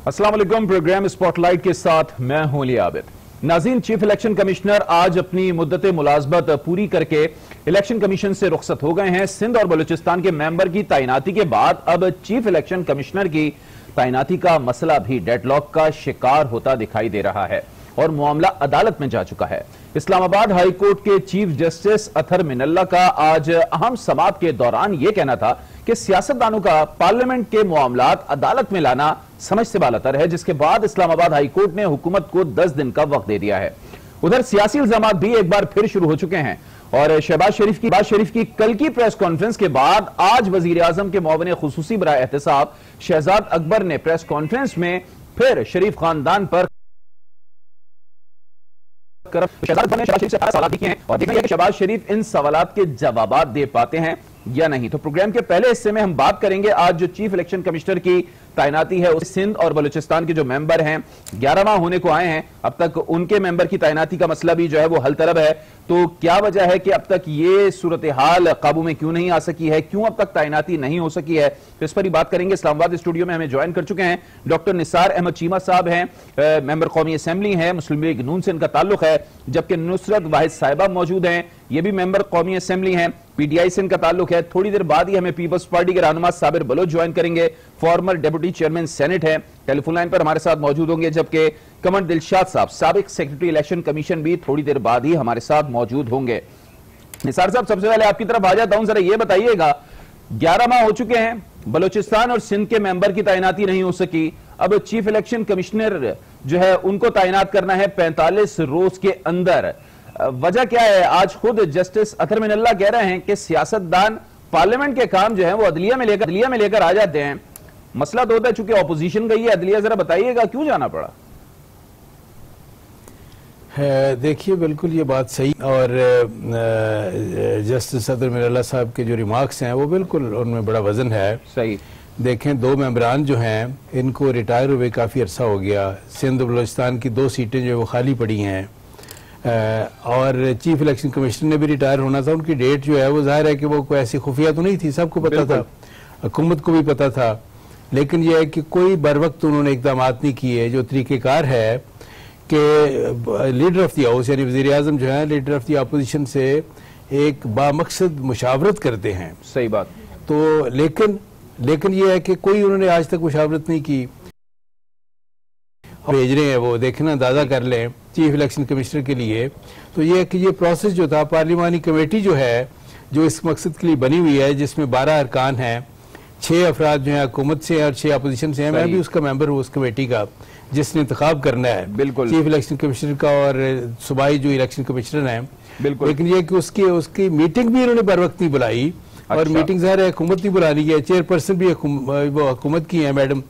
अस्सलाम वालेकुम। Programme spotlight के साथ मैं हूं अली आबिद। नाज़रीन, चीफ इलेक्शन कमिश्नर आज अपनी मुद्दत मुलाजमत पूरी करके इलेक्शन कमीशन से रुखसत हो गए हैं। सिंध और बलूचिस्तान के मेंबर की तैनाती के बाद अब चीफ इलेक्शन कमिश्नर की तैनाती का मसला भी डेडलॉक का शिकार होता दिखाई दे रहा है और मामला अदालत में जा चुका है। इस्लामाबाद हाई कोर्ट के चीफ जस्टिस अथर मिनल्ला का आज अहम समाअत के दौरान यह कहना था कि सियासतदानों का पार्लियामेंट के मामलात अदालत में लाना समझ से बालातर है, जिसके बाद इस्लामाबाद हाई कोर्ट ने हुकूमत को 10 दिन का वक्त दे दिया है। उधर सियासी इल्जामात भी एक बार फिर शुरू हो चुके हैं और शहबाज शरीफ की कल की प्रेस कॉन्फ्रेंस के बाद आज वजीर आजम के मुआविन खुसूसी बराए एहतसाब शहजाद अकबर ने प्रेस कॉन्फ्रेंस में फिर शरीफ खानदान पर शहबाज शरीफ से सवाल किए हैं और देखना यह कि शहबाज शरीफ इन सवालात के जवाब दे पाते हैं या नहीं। तो प्रोग्राम के पहले हिस्से में हम बात करेंगे आज जो चीफ इलेक्शन कमिश्नर की तैनाती है, उस सिंध और बलूचिस्तान के जो मेंबर हैं 11 माह होने को आए हैं, अब तक उनके मेंबर की तैनाती का मसला भी जो है वो हल तलब है। तो क्या वजह है कि अब तक ये सूरत हाल काबू में क्यों नहीं आ सकी है, क्यों अब तक तैनाती नहीं हो सकी है, तो इस पर ही बात करेंगे। इस्लामाबाद स्टूडियो में हमें ज्वाइन कर चुके हैं डॉक्टर निसार अहमद चीमा साहब हैं, मेंबर कौमी असेंबली हैं, मुस्लिम लीग नून से इनका ताल्लुक है, जबकि नुसरत वाहिद साहिबा मौजूद हैं, ये भी मेंबर कौमी असेंबली हैं, पीडीआई से इनका ताल्लुक है। थोड़ी देर बाद ही हमें पीपल्स पार्टी के रहनुमा साबिर बलोच ज्वाइन करेंगे, फॉर्मर डेप्यूटी चेयरमैन सेनेट है, टेलीफोन लाइन पर हमारे साथ मौजूद होंगे, जबकि कमर दिलशाद साहब साबिक सेक्रेटरी इलेक्शन कमीशन भी थोड़ी देर बाद ही हमारे साथ मौजूद होंगे। निसार साहब, सबसे पहले आपकी तरफ आ जाता हूं, जरा ये बताइएगा 11 माह हो चुके हैं, बलूचिस्तान और सिंध के मेंबर की तैनाती नहीं हो सकी, अब चीफ इलेक्शन कमिश्नर जो है उनको तैनात करना है 45 रोज के अंदर, वजह क्या है? आज खुद जस्टिस अथर मिनल्ला कह रहे हैं कि सियासतदान पार्लियामेंट के काम जो है वो अदलिया में लेकर आ जाते हैं। मसला तो होता है चूंकि ऑपोजिशन गई है अदलिया, जरा बताइएगा क्यों जाना पड़ा? देखिए, बिल्कुल ये बात सही, और जस्टिस अथर मिनल्ला साहब के जो रिमार्क्स हैं वो बिल्कुल उनमें बड़ा वजन है। सही। देखें, 2 मेंबरान जो हैं इनको रिटायर हुए काफ़ी अरसा हो गया, सिंध बलूचिस्तान की 2 सीटें जो है वो खाली पड़ी हैं, और चीफ इलेक्शन कमिश्नर ने भी रिटायर होना था, उनकी डेट जो है वो जाहिर है कि वो कोई ऐसी खुफिया तो नहीं थी, सबको पता था, हुकूमत को भी पता था, लेकिन यह है कि कोई बर वक्त उन्होंने इकदाम नहीं किए। जो तरीक़ेकार है कि लीडर ऑफ द हाउस यानी वज़ीर आज़म जो है लीडर ऑफ द अपोजिशन से एक बामकसद मुशावरत करते हैं। सही बात। तो लेकिन यह है कि कोई उन्होंने आज तक मुशावरत नहीं की, भेज रहे हैं वो, देखना अंदाजा कर लें चीफ इलेक्शन कमिश्नर के लिए। तो ये है कि ये प्रोसेस जो था, पार्लिमानी कमेटी जो है जो इस मकसद के लिए बनी हुई है, जिसमें 12 अरकान हैं, 6 अफराद जो है हुकूमत से और 6 अपोजिशन से हैं, मैं भी उसका मेंबर हूँ उस कमेटी का जिसने इंतखाब करना है बिल्कुल चीफ इलेक्शन कमिश्नर का और सूबाई जो इलेक्शन कमिश्नर हैं। बिल्कुल। लेकिन ये कि उसकी मीटिंग भी इन्होंने बर वक्त नहीं बुलाई। और मीटिंग ज़ाहिर है हुकूमत नहीं बुलानी है, चेयरपर्सन भी वो हुकूमत की है, मैडम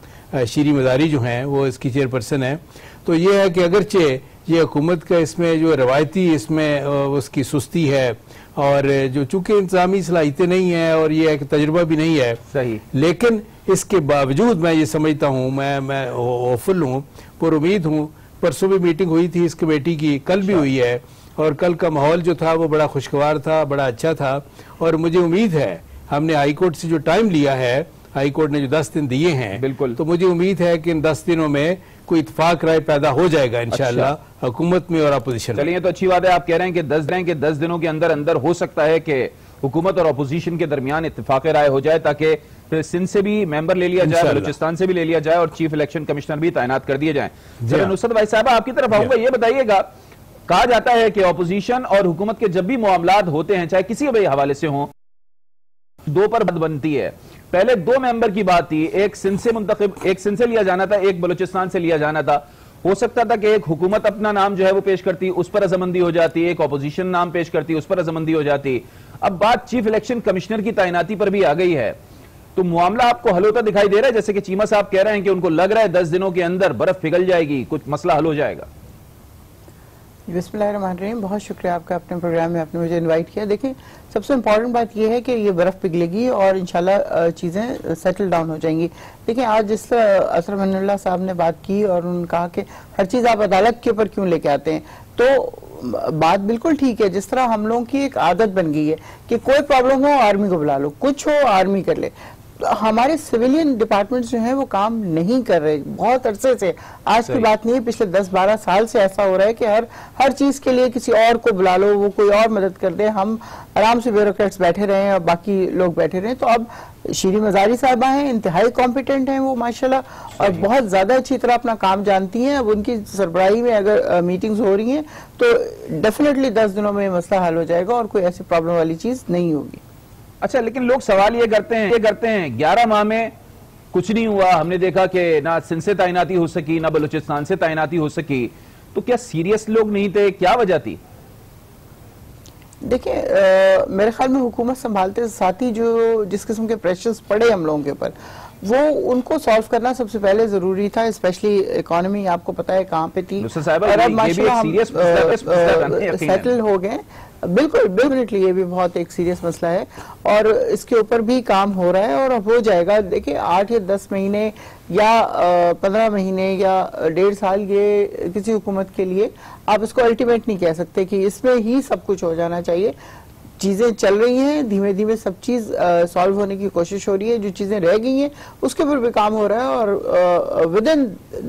शीरी मदारी जो हैं वो इसकी चेयरपर्सन है। तो ये है कि अगरचे ये हुकूमत का इसमें जो रवायती इसमें उसकी सुस्ती है और जो चूंकि इंतजामी सलाहियतें नहीं है और ये एक तजुर्बा भी नहीं है, सही, लेकिन इसके बावजूद मैं ये समझता हूँ, मैं होपफुल हूँ, पर उम्मीद हूँ। परसों भी मीटिंग हुई थी इस कमेटी की, कल भी हुई है, और कल का माहौल जो था वो बड़ा खुशगवार था, बड़ा अच्छा था, और मुझे उम्मीद है हमने हाई कोर्ट से जो टाइम लिया है, हाई कोर्ट ने जो 10 दिन दिए हैं, बिल्कुल, तो मुझे उम्मीद है कि इन 10 दिनों में कोई इत्तेफाक राय पैदा हो जाएगा इंशाअल्लाह हुकूमत में और अपोजिशन में। चलिए, तो अच्छी बात है, आप कह रहे हैं कि 10 दिनों के अंदर अंदर हो सकता है कि हुकूमत और अपोजिशन के दरमियान इत्तेफाक राय हो जाए, ताकि सिंध से भी मेंबर ले लिया जाए, बलूचिस्तान से भी ले लिया जाए और चीफ इलेक्शन कमिश्नर भी तैनात कर दिए जाए। चलो नुसरत भाई साहब, आपकी तरफ आऊंगा, ये बताइएगा, कहा जाता है कि अपोजिशन और हुकूमत के जब भी मामलात होते हैं, चाहे किसी भी हवाले से हों, 2 पर बात बनती है। पहले 2 मेंबर की बात थी, एक सिंध से लिया जाना था, एक बलूचिस्तान से लिया जाना था। हो सकता था कि एक हुकूमत अपना नाम जो है वो पेश करती, उस पर रजामंदी हो जाती, एक अपोजिशन नाम पेश करती, उस पर रजामंदी हो जाती। अब बात चीफ इलेक्शन कमिश्नर की तैनाती पर भी आ गई है, तो मामला आपको हल होता दिखाई दे रहा है, जैसे कि चीमा साहब कह रहे हैं कि उनको लग रहा है 10 दिनों के अंदर बर्फ पिघल जाएगी, कुछ मसला हल हो जाएगा। बिस्मिल्लाहिर्रहमानिर्रहीम, बहुत शुक्रिया आपका, अपने प्रोग्राम में आपने मुझे इनवाइट किया। देखिए, सबसे इम्पॉर्टेंट बात यह है कि ये बर्फ़ पिघलेगी और इंशाल्लाह चीज़ें सेटल डाउन हो जाएंगी। देखिए, आज जिस अथर मिनल्ला साहब ने बात की और उन्होंने कहा कि हर चीज़ आप अदालत के ऊपर क्यों लेके आते हैं, तो बात बिल्कुल ठीक है। जिस तरह हम लोगों की एक आदत बन गई है कि कोई प्रॉब्लम हो आर्मी को बुला लो, कुछ हो आर्मी कर ले, हमारे सिविलियन डिपार्टमेंट्स जो हैं वो काम नहीं कर रहे बहुत अरसे से। आज की बात नहीं है, पिछले 10-12 साल से ऐसा हो रहा है कि हर चीज के लिए किसी और को बुला लो, वो कोई और मदद कर दे, हम आराम से ब्यूरोक्रेट्स बैठे रहे और बाकी लोग बैठे रहे। तो अब शीरी मजारी साहिबा हैं, इंतहाई कॉम्पिटेंट हैं वो माशाल्लाह, और बहुत ज्यादा अच्छी तरह अपना काम जानती हैं। अब उनकी सरबराही में अगर मीटिंग्स हो रही हैं तो डेफिनेटली 10 दिनों में मसला हल हो जाएगा और कोई ऐसी प्रॉब्लम वाली चीज नहीं होगी। अच्छा, लेकिन लोग सवाल ये करते हैं 11 माह में कुछ नहीं हुआ, हमने देखा कि ना सिंध से तैनाती हो सकी ना बलूचिस्तान से तैनाती हो सकी, तो क्या सीरियस लोग नहीं थे, क्या वजह थी? देखिए मेरे ख्याल में हुकूमत संभालते साथ ही जो जिस किस्म के प्रेशर्स पड़े हम लोगों के ऊपर, वो उनको सॉल्व करना सबसे पहले जरूरी था। स्पेशली इकोनॉमी आपको पता है कहाँ पे थी, और अब माशाल्लाह सेटल हो गए। बिल्कुल डेफिनेटली ये भी बहुत एक सीरियस मसला है और इसके ऊपर भी काम हो रहा है और अब हो जाएगा। देखिए 8 या 10 महीने या 15 महीने या 1.5 साल ये किसी हुकूमत के लिए आप इसको अल्टीमेट नहीं कह सकते कि इसमें ही सब कुछ हो जाना चाहिए। चीजें चल रही हैं, धीमे धीमे सब चीज सॉल्व होने की कोशिश हो रही है। जो चीजें रह गई हैं उसके ऊपर भी काम हो रहा है और विद इन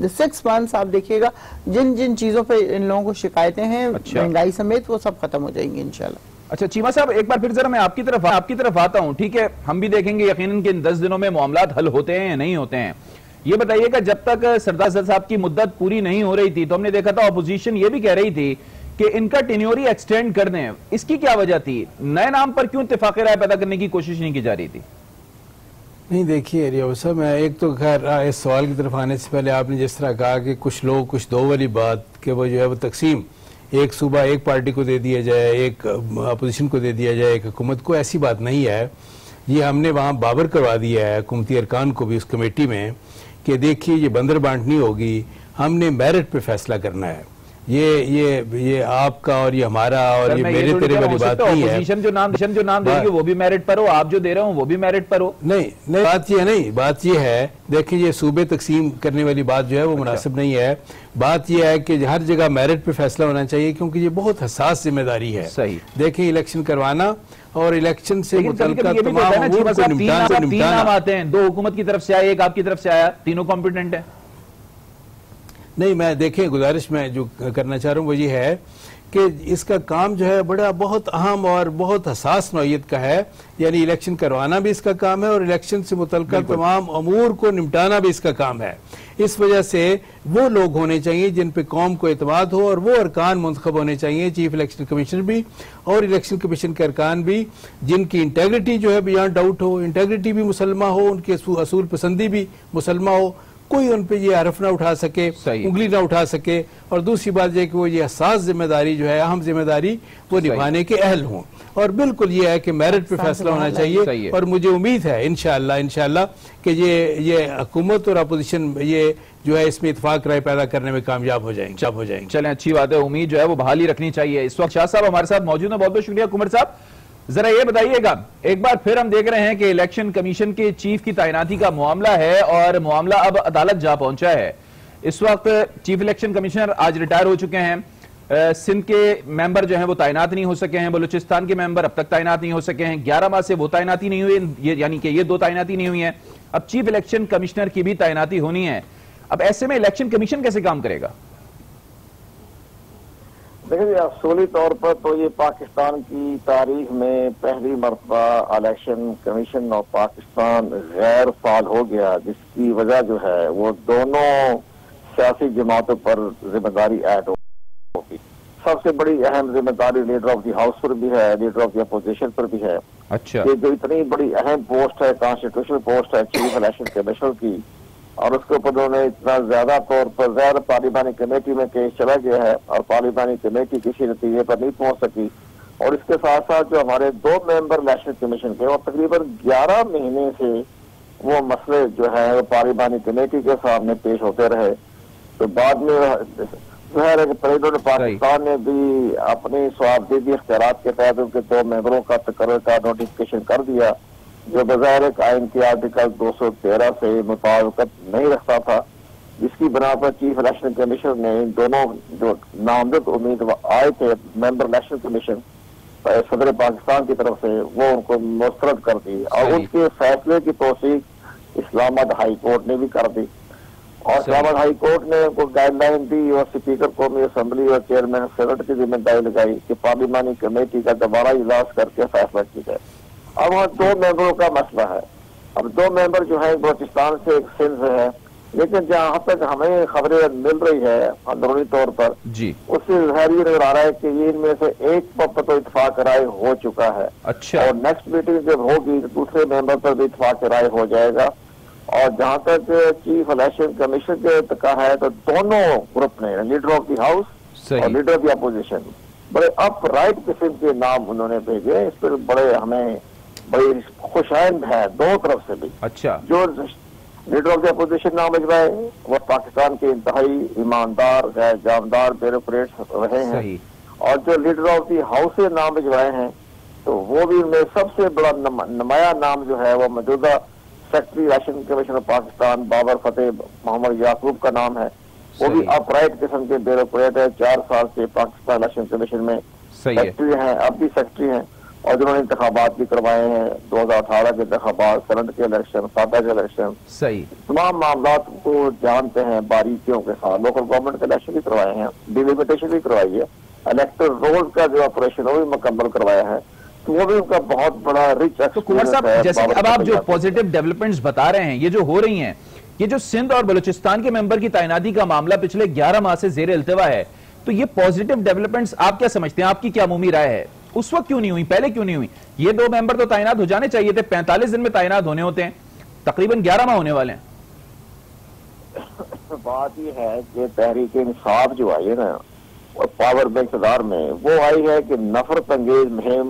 6 मंथ्स आप देखिएगा जिन जिन चीजों पे इन लोगों को शिकायतें हैं महंगाई समेत वो सब खत्म हो जाएंगी इंशाल्लाह। अच्छा चीमा साहब, एक बार फिर जरा मैं आपकी तरफ आता हूं। ठीक है, हम भी देखेंगे यकीनन कि इन 10 दिनों में मामलात हल होते हैं या नहीं होते हैं। ये बताइएगा, जब तक सरदार साहब की मुद्दत पूरी नहीं हो रही थी तो हमने देखा था अपोजिशन ये भी कह रही थी कि इनका टेन्योरी एक्सटेंड कर दें, इसकी क्या वजह थी? नए नाम पर क्यों इत्तेफाक राय पैदा करने की कोशिश नहीं की जा रही थी? नहीं देखिए रियाज साहब, मैं एक तो खैर इस सवाल की तरफ आने से पहले आपने जिस तरह कहा कि कुछ लोग कुछ दो वाली बात कि वो जो है वो तकसीम एक सूबा एक पार्टी को दे दिया जाए, एक अपोजिशन को दे दिया जाए, एक हुकूमत को, ऐसी बात नहीं है। ये हमने वहाँ बाबर करवा दिया है हुकूमती अरकान को भी उस कमेटी में कि देखिए ये बंदर बांटनी होगी, हमने मेरिट पे फैसला करना है। ये आपका और ये हमारा और ये मेरे तेरे वाली बात नहीं है। अपोजिशन जो नाम दे रही है वो भी मेरिट पर हो, आप जो दे रहे हो वो भी मेरिट पर हो। नहीं बात ये है, देखिए ये सूबे तकसीम करने वाली बात जो है वो मुनासिब नहीं है। बात यह है कि हर जगह मेरिट पे फैसला होना चाहिए क्योंकि ये बहुत हसास जिम्मेदारी है। सही देखिए इलेक्शन करवाना और इलेक्शन से मुतल्लिक तीन नाम आते हैं, 2 हुकूमत की तरफ से आए, एक आपकी तरफ से आया, तीनों कॉम्पिटेंट है। नहीं, मैं देखें गुजारिश मैं जो करना चाह रहा हूँ वो ये है कि इसका काम जो है बड़ा बहुत अहम और बहुत हसास नौयत का है, यानी इलेक्शन करवाना भी इसका काम है और इलेक्शन से मुतल्लिक़ तमाम अमूर को निपटाना भी इसका काम है। इस वजह से वो लोग होने चाहिए जिन पे कौम को एतमाद हो और वो अरकान मुंतखब होने चाहिए, चीफ इलेक्शन कमीशनर भी और इलेक्शन कमीशन के अरकान भी, जिनकी इंटेग्रिटी जो है बियॉन्ड डाउट हो, इंटेग्रिटी भी मुसलमा हो, उनकी असूल पसंदी भी मुसलमा हो, कोई उन पे ये हरफ ना उठा सके, उंगली ना उठा सके। और दूसरी बात यह कि वो ये हसास जिम्मेदारी जो है, अहम जिम्मेदारी वो निभाने के अहल हों। और बिल्कुल ये है कि मेरिट पे फैसला होना चाहिए और मुझे उम्मीद है इंशाअल्लाह कि ये हुकूमत और अपोजिशन ये जो है इसमें इत्तेफाक राय पैदा करने में कामयाब हो जाएंगे। चलें, अच्छी बात है, उम्मीद जो है वो बहाली रखनी चाहिए। इस वक्त शाह साहब हमारे साथ मौजूद है, बहुत बहुत शुक्रिया। कुमर साहब जरा ये बताइएगा, एक बार फिर हम देख रहे हैं कि इलेक्शन कमीशन के चीफ की तैनाती का मामला है और मामला अब अदालत जा पहुंचा है। इस वक्त चीफ इलेक्शन कमिश्नर आज रिटायर हो चुके हैं। सिंध के मेंबर जो हैं वो तैनात नहीं हो सके हैं, बलूचिस्तान के मेंबर अब तक तैनात नहीं हो सके हैं, 11 माह से वो तैनाती नहीं हुई, यानी कि ये 2 तैनाती नहीं हुई है। अब चीफ इलेक्शन कमिश्नर की भी तैनाती होनी है। अब ऐसे में इलेक्शन कमीशन कैसे काम करेगा? देखिए असूली तौर पर तो ये पाकिस्तान की तारीख में पहली मरतबा इलेक्शन कमीशन और पाकिस्तान गैर फाल हो गया, जिसकी वजह जो है वो दोनों सियासी जमातों पर जिम्मेदारी ऐड होगी। सबसे बड़ी अहम जिम्मेदारी लीडर ऑफ द हाउस पर भी है, लीडर ऑफ द अपोजिशन पर भी है। अच्छा, ये जो इतनी बड़ी अहम पोस्ट है, कॉन्स्टिट्यूशनल पोस्ट है चीफ इलेक्शन कमिश्नर की, और उसके ऊपर उन्होंने इतना ज्यादा तौर पर गैर पार्लिमानी कमेटी में केस चला गया है और पार्लिमानी कमेटी किसी नतीजे पर नहीं पहुंच सकी। और इसके साथ साथ जो हमारे 2 मेंबर इलेक्शन कमीशन के और तकरीबन 11 महीने से वो मसले जो है वो पार्लिमानी कमेटी के सामने पेश होते रहे। तो बाद में प्रेसिडेंट पाकिस्तान ने भी अपनी स्वाबदेही इख्तियारात के तहत उनके 2 मेंबरों का तकर्रर का नोटिफिकेशन कर दिया, जो बज़ाहिर आइन के आर्टिकल 213 से मुताबिकत नहीं रखता था, जिसकी बना पर चीफ इलेक्शन कमीशन ने इन दोनों जो नामजद उम्मीदवार आए थे मेंबर इलेक्शन कमीशन, सदर पाकिस्तान की तरफ से वो उनको मुस्तरद कर दी और उसके फैसले की तौसीक इस्लामाबाद हाई कोर्ट ने भी कर दी और इस्लामाबाद हाई कोर्ट ने उनको गाइडलाइन दी और स्पीकर कौमी असम्बली और चेयरमैन सेनेट की जिम्मेदारी लगाई कि पार्लिमानी कमेटी का दोबारा इजलास करके फैसला किया जाए। अब वहाँ 2 मेंबरों का मसला है। अब 2 मेंबर जो है बलोचिस्तान से, एक सिंध से है, लेकिन जहां तक हमें खबरें मिल रही है अंदरूनी तौर पर जी, उससे ज़ाहिर ये नजर आ रहा है कि ये इनमें से एक पर तो इत्तेफाक राय हो चुका है। अच्छा। और नेक्स्ट मीटिंग जब होगी तो दूसरे मेंबर पर भी इत्तेफाक राय हो जाएगा। और जहां तक चीफ इलेक्शन कमीशन के का है तो दोनों ग्रुप ने, लीडर ऑफ द हाउस और लीडर ऑफ द अपोजिशन, बड़े अपराइट किस्म के नाम उन्होंने भेजे। इस पर बड़े हमें बड़ी खुशाइंद है दोनों तरफ से भी। अच्छा। जो लीडर ऑफ द अपोजिशन नाम भिजवाए वो पाकिस्तान के इंतहाई ईमानदार गैर जानदार ब्यूरोक्रेट्स रहे हैं और जो लीडर ऑफ द हाउस से नाम भिजवाए हैं तो वो भी उनमें सबसे बड़ा नुमाया नाम जो है वो मौजूदा secretary election commission of Pakistan Babar Fateh Mohammad Yakub का नाम है। वो भी अपराइट किस्म के ब्यूरोक्रेट है, 4 साल से पाकिस्तान इलेक्शन कमीशन में सेक्रेटरी हैं, अब भी सेक्रेटरी हैं और जिन्होंने इंतखाबात भी करवाए हैं, 2018 के इंतखाबात, सेनेट के इलेक्शन, सादा के इलेक्शन, तमाम मामला को जानते हैं बारीकियों के साथ। लोकल गवर्नमेंट के इलेक्शन भी करवाए हैं, डिलिमिटेशन भी करवाई है, इलेक्टोरल रोल का जो ऑपरेशन है वो भी मुकम्मल करवाया है, तो वो भी उनका बहुत बड़ा रिच तो कुमार साहब, जैसे अब आप जो पॉजिटिव डेवलपमेंट्स बता रहे हैं, ये जो हो रही हैं, ये जो सिंध और बलूचिस्तान के मेंबर की तैनाती का मामला पिछले 11 माह से जेर इल्तिवा है, तो ये पॉजिटिव डेवलपमेंट्स आप क्या समझते हैं? आपकी क्या अमूमी राय है? उस वक्त क्यों नहीं हुई, पहले क्यों नहीं हुई? ये 2 मेंबर तो तैनात हो जाने चाहिए थे, 45 दिन में तैनात होने होते हैं, तकरीबन 11 माह होने वाले हैं। बात यह है कि तहरीक इंसाफ जो आई है ना और पावर में इक़्तिदार में, वो आई है कि नफरत अंगेज मुहिम,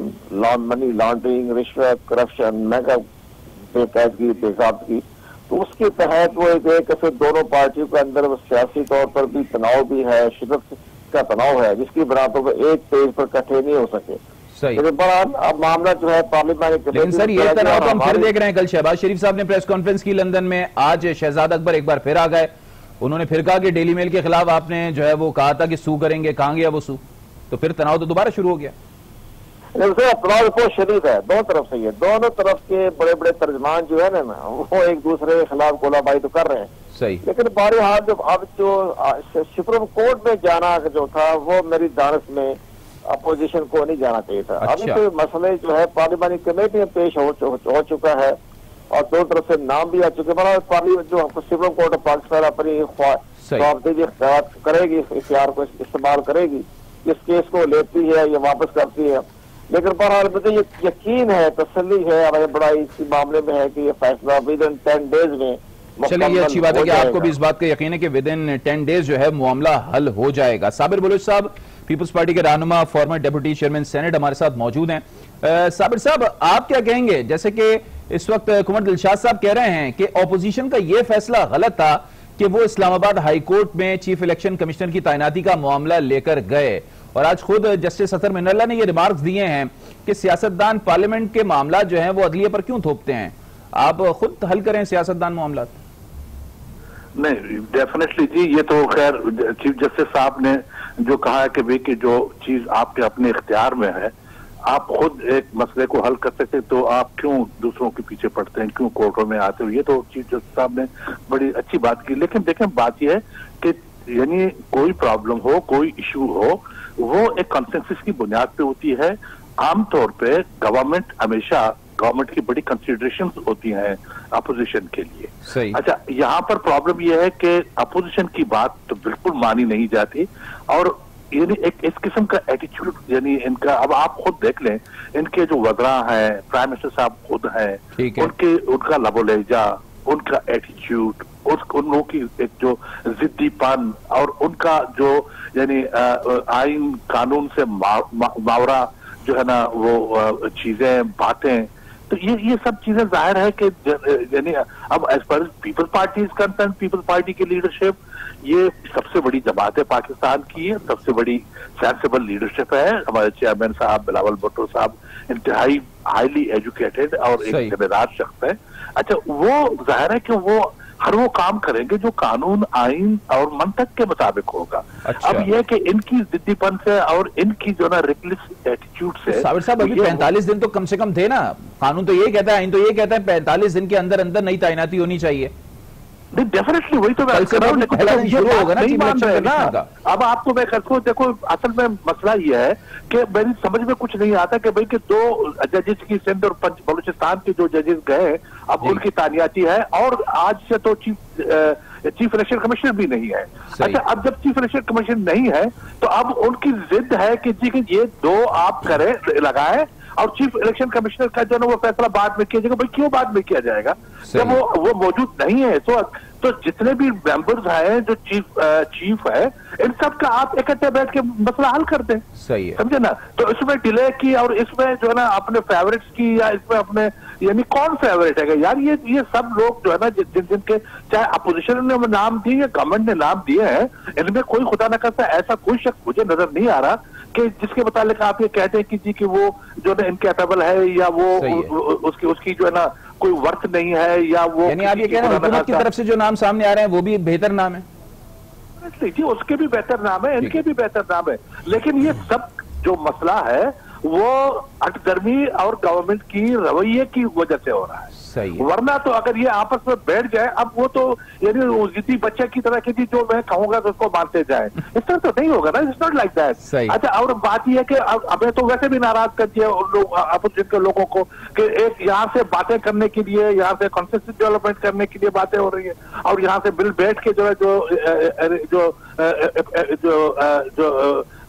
मनी लॉन्ड्रिंग, रिश्वत, करप्शन, मेगा बेकायदगी, बेज़ाब्तगी, तो उसके तहत वो एक से दोनों पार्टियों के अंदर सियासी तौर पर भी तनाव भी है, शिदत का तनाव है, जिसकी बना तो एक पेज पर इकट्ठे नहीं हो सके। लेकिन बड़ा अब मामला जो है पार्लियामेंट, लेकिन सर ये तनाव तो हम फिर देख रहे हैं। कल शहबाज शरीफ साहब ने प्रेस कॉन्फ्रेंस की लंदन में, आज शहजाद अकबर एक बार फिर आ गए, उन्होंने फिर कहा कि डेली मेल के खिलाफ आपने जो है वो कहा था कि सू करेंगे, कहां गया वो सू? तो फिर तनाव तो दोबारा शुरू हो गया। तनाव बहुत शदीद है दोनों तरफ से, ये दोनों तरफ के बड़े बड़े तर्जमान जो है ना वो एक दूसरे के खिलाफ गोलाबारी तो कर रहे हैं, सही। लेकिन बहरहाल अब जो सुप्रीम कोर्ट में जाना जो था वो मेरी दानस में अपोजिशन को नहीं जाना चाहिए था। अच्छा। अभी तो मसले जो है पार्लिमानी कमेटी में पेश हो चुका है और दोनों तरफ से नाम भी आ चुके हैं। पार्लियामेंट जो सुप्रीम कोर्ट ऑफ पाकिस्तान अपनी इख्तियार करेगी, इख्तियार को इस्तेमाल करेगी, इस केस को लेती है या वापस करती है। लेकिन बहरहाल मुझे यकीन है, तसल्ली है हमारे बड़ा इसी मामले में है कि ये फैसला विद इन 10 डेज में। चलिए ये अच्छी बात है कि आपको भी इस बात का यकीन है कि विद इन 10 डेज जो है मामला हल हो जाएगा। साबिर बलोच साहब, पीपल्स पार्टी के रहनुमा, फॉर्मर डेप्यूटी चेयरमैन सेनेट, हमारे साथ मौजूद हैं। साबिर साहब, आप क्या कहेंगे? जैसे कि इस वक्त कुमार दिलशाद साहब कह रहे हैं कि ऑपोजिशन का यह फैसला गलत था कि वो इस्लामाबाद हाई कोर्ट में चीफ इलेक्शन कमिश्नर की तैनाती का मामला लेकर गए, और आज खुद जस्टिस अतर मिनल्ला ने ये रिमार्क्स दिए हैं कि सियासतदान पार्लियामेंट के मामला जो हैं वो अदलिया पर क्यों थोपते हैं, आप खुद हल करें सियासतदान मामला। नहीं, डेफिनेटली जी, ये तो खैर चीफ जस्टिस साहब ने जो कहा है कि भाई कि जो चीज आपके अपने इख्तियार में है, आप खुद एक मसले को हल कर सकते, तो आप क्यों दूसरों के पीछे पड़ते हैं, क्यों कोर्टों में आते हो? ये तो चीफ जस्टिस साहब ने बड़ी अच्छी बात की। लेकिन देखें, बात यह है कि यानी कोई प्रॉब्लम हो, कोई इशू हो, वो एक कंसेंसस की बुनियाद पे होती है। आमतौर पे गवर्नमेंट की बड़ी कंसिडरेशंस होती हैं अपोजिशन के लिए। सही। अच्छा, यहाँ पर प्रॉब्लम यह है कि अपोजिशन की बात तो बिल्कुल मानी नहीं जाती, और यानी एक इस किस्म का एटीट्यूड, यानी इनका, अब आप खुद देख लें, इनके जो वज़रा हैं, प्राइम मिनिस्टर साहब खुद हैं, उनका लबो लहजा, उनका एटीट्यूड, उन लोगों की एक जो जिद्दीपन और उनका जो यानी आइन कानून से मावरा जो है ना, वो चीजें, बातें, तो ये सब चीजें जाहिर है कि यानी अब एज पर peoples party is concern, peoples party की लीडरशिप ये सबसे बड़ी जमात है पाकिस्तान की, है सबसे बड़ी सेंसिबल लीडरशिप है। हमारे चेयरमैन साहब बिलावल भुट्टो साहब हाईली एजुकेटेड और एक जिम्मेदार शख्स है। अच्छा, वो जाहिर है कि वो हर वो काम करेंगे जो कानून, आइन और मंतक के मुताबिक होगा। अच्छा। अब यह कि इनकी जिद्दीपन से और इनकी जो ना रिकलेस एटीट्यूड से, साबिर साहब अभी 45 दिन तो कम से कम थे ना, कानून तो ये कहता है, आइन तो ये कहता है 45 दिन के अंदर अंदर नई तैनाती होनी चाहिए। डेफिनेटली वही तो मैं कल से कर रहा हूं, तो लेकिन पहला दिन ये शुरू बात होगा ना नहीं चीफ मान इलेक्शन रहे ना। कमिश्नर का। अब आपको मैं कहता हूँ, देखो असल में मसला ये है कि मेरी समझ में कुछ नहीं आता कि भाई कि 2 जजेस की सिंध और बलूचिस्तान के जो जजेस गए, अब उनकी तानियाती है, और आज से तो चीफ इलेक्शन कमिश्नर भी नहीं है। अच्छा, अब जब चीफ इलेक्शन कमिश्नर नहीं है तो अब उनकी जिद है कि जी कि ये 2 आप करें, लगाएं, और चीफ इलेक्शन कमिश्नर का जो ना वो फैसला बाद में किया जाएगा। भाई क्यों बाद में किया जाएगा जब वो मौजूद नहीं है? तो जितने भी मेंबर्स हैं जो चीफ है, इन सब का आप इकट्ठे बैठ के मसला हल कर दें। सही है, समझे ना? तो इसमें डिले की और इसमें जो है ना अपने फेवरेट्स की, या इसमें अपने, यानी कौन फेवरेट है यार? ये सब लोग जो है ना जिनके चाहे अपोजिशन ने नाम दिए या गवर्नमेंट ने नाम दिए हैं, इनमें कोई खुदा न करता ऐसा कोई शख्स मुझे नजर नहीं आ रहा कि जिसके मुतालिक आप ये कहते हैं कि जी कि वो जो है इनकैपेबल है, या वो उसकी जो है ना कोई वर्थ नहीं है, या वो, यानी आप ये कह रहे हैं हुकूमत की तरफ से जो नाम सामने आ रहे हैं वो भी बेहतर नाम है? जी, उसके भी बेहतर नाम है, इनके भी बेहतर नाम है, लेकिन ये सब जो मसला है वो हटदर्मी और गवर्नमेंट की रवैये की वजह से हो रहा है। सही है। वरना तो अगर ये आपस में बैठ जाए, अब वो तो यानी जिद्दी बच्चे की तरह की, जो मैं कहूंगा तो उसको मानते जाए, इस तरह तो नहीं होगा ना। It's not like that. अच्छा, और बात यह है कि हमें तो वैसे भी नाराज कर दिया उन लोग, अपोजिशन के लोगों को, कि एक यहाँ से बातें करने के लिए, यहाँ से कॉन्सेंसस डेवलपमेंट करने के लिए बातें हो रही है, और यहाँ से बिल बैठ के जो